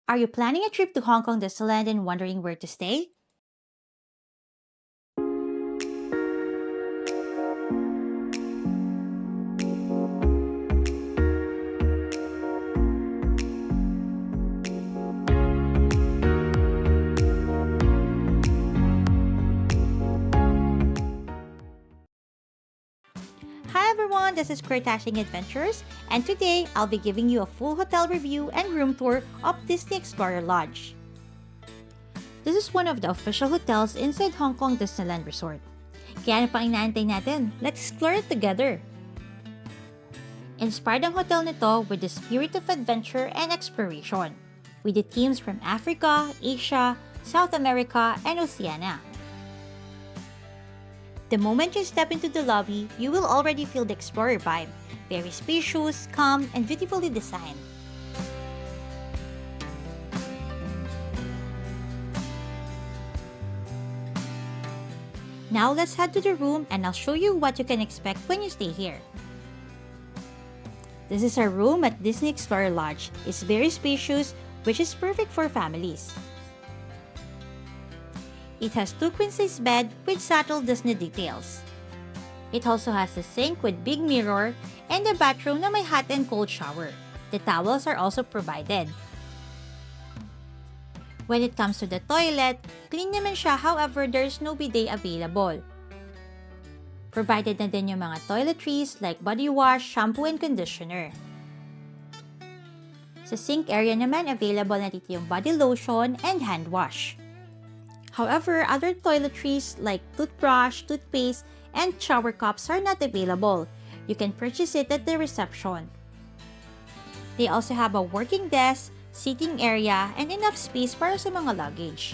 Are you planning a trip to Hong Kong Disneyland and wondering where to stay? Hi everyone, this is Crashing Adventures, and today I'll be giving you a full hotel review and room tour of Disney Explorer Lodge. This is one of the official hotels inside Hong Kong Disneyland Resort. Kaya ano pang inaantay natin? Let's explore it together! Inspired ang hotel nito with the spirit of adventure and exploration, with the themes from Africa, Asia, South America, and Oceania. The moment you step into the lobby, you will already feel the explorer vibe. Very spacious, calm, and beautifully designed. Now let's head to the room and I'll show you what you can expect when you stay here. This is our room at Disney Explorer Lodge. It's very spacious, which is perfect for families. It has two queen-size bed with subtle Disney details. It also has a sink with big mirror and a bathroom na may hot and cold shower. The towels are also provided. When it comes to the toilet, clean naman siya, however there's no bidet available. Provided na din yung mga toiletries like body wash, shampoo, and conditioner. Sa sink area naman, available na dito yung body lotion and hand wash. However, other toiletries like toothbrush, toothpaste, and shower cups are not available. You can purchase it at the reception. They also have a working desk, seating area, and enough space para sa mga luggage.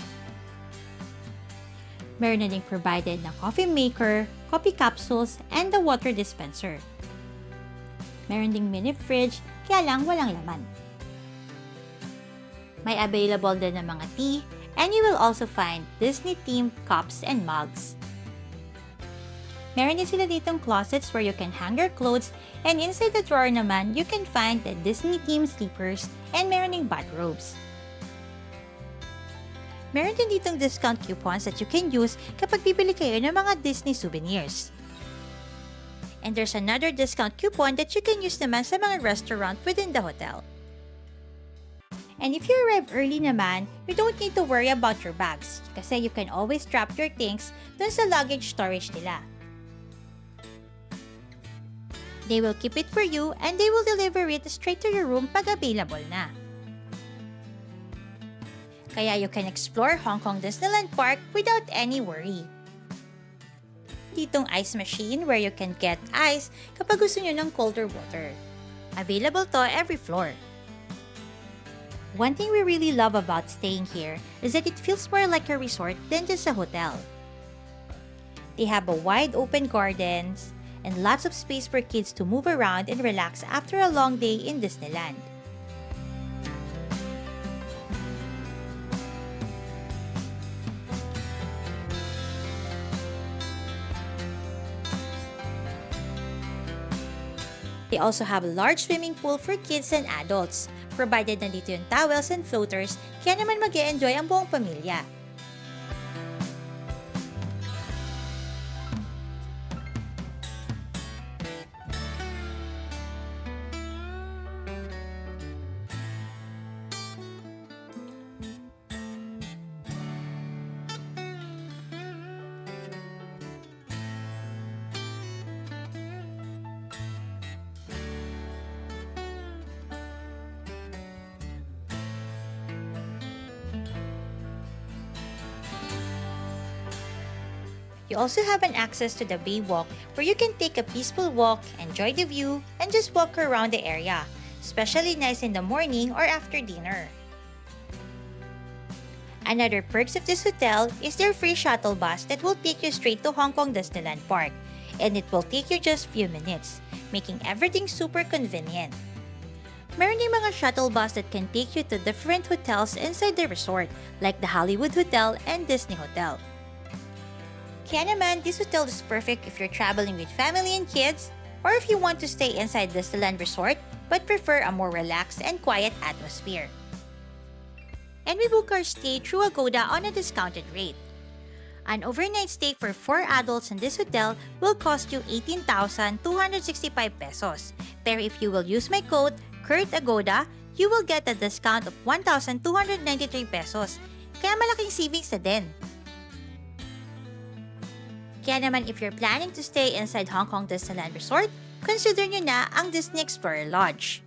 Meron na ding provided na coffee maker, coffee capsules, and the water dispenser. Meron ding mini fridge, kaya lang walang laman. May available din na mga tea, and you will also find Disney-themed cups and mugs. Meron din sila ditong closets where you can hang your clothes, and inside the drawer naman, you can find the Disney-themed sleepers and meron ding bathrobes. Meron din ditong discount coupons that you can use kapag bibili kayo ng mga Disney souvenirs. And there's another discount coupon that you can use naman sa mga restaurant within the hotel. And if you arrive early naman, you don't need to worry about your bags kasi you can always drop your things dun sa luggage storage nila. They will keep it for you and they will deliver it straight to your room pag available na. Kaya you can explore Hong Kong Disneyland Park without any worry. Ditong ice machine where you can get ice kapag gusto nyo ng colder water. Available to every floor. One thing we really love about staying here is that it feels more like a resort than just a hotel. They have a wide open gardens and lots of space for kids to move around and relax after a long day in Disneyland. They also have a large swimming pool for kids and adults. Provided nandito yung towels and floaters, kaya naman mag-e-enjoy ang buong pamilya. You also have an access to the Bay Walk where you can take a peaceful walk, enjoy the view, and just walk around the area, especially nice in the morning or after dinner. Another perks of this hotel is their free shuttle bus that will take you straight to Hong Kong Disneyland Park, and it will take you just few minutes, making everything super convenient. Meron ding mga shuttle bus that can take you to different hotels inside the resort, like the Hollywood Hotel and Disney Hotel. Kaya naman, this hotel is perfect if you're traveling with family and kids, or if you want to stay inside Disneyland Resort but prefer a more relaxed and quiet atmosphere. and we book our stay through Agoda on a discounted rate. An overnight stay for 4 adults in this hotel will cost you 18,265 pesos. Pero if you will use my code, KURTAGODA, you will get a discount of 1,293 pesos. Kaya malaking savings na din. Kaya naman if you're planning to stay inside Hong Kong Disneyland Resort, consider nyo na ang Disney Explorer Lodge.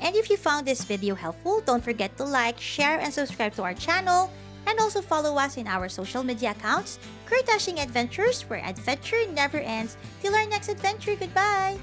And if you found this video helpful, don't forget to like, share, and subscribe to our channel. And also follow us in our social media accounts, Kurt Dashing Adventures, where adventure never ends. Till our next adventure, goodbye!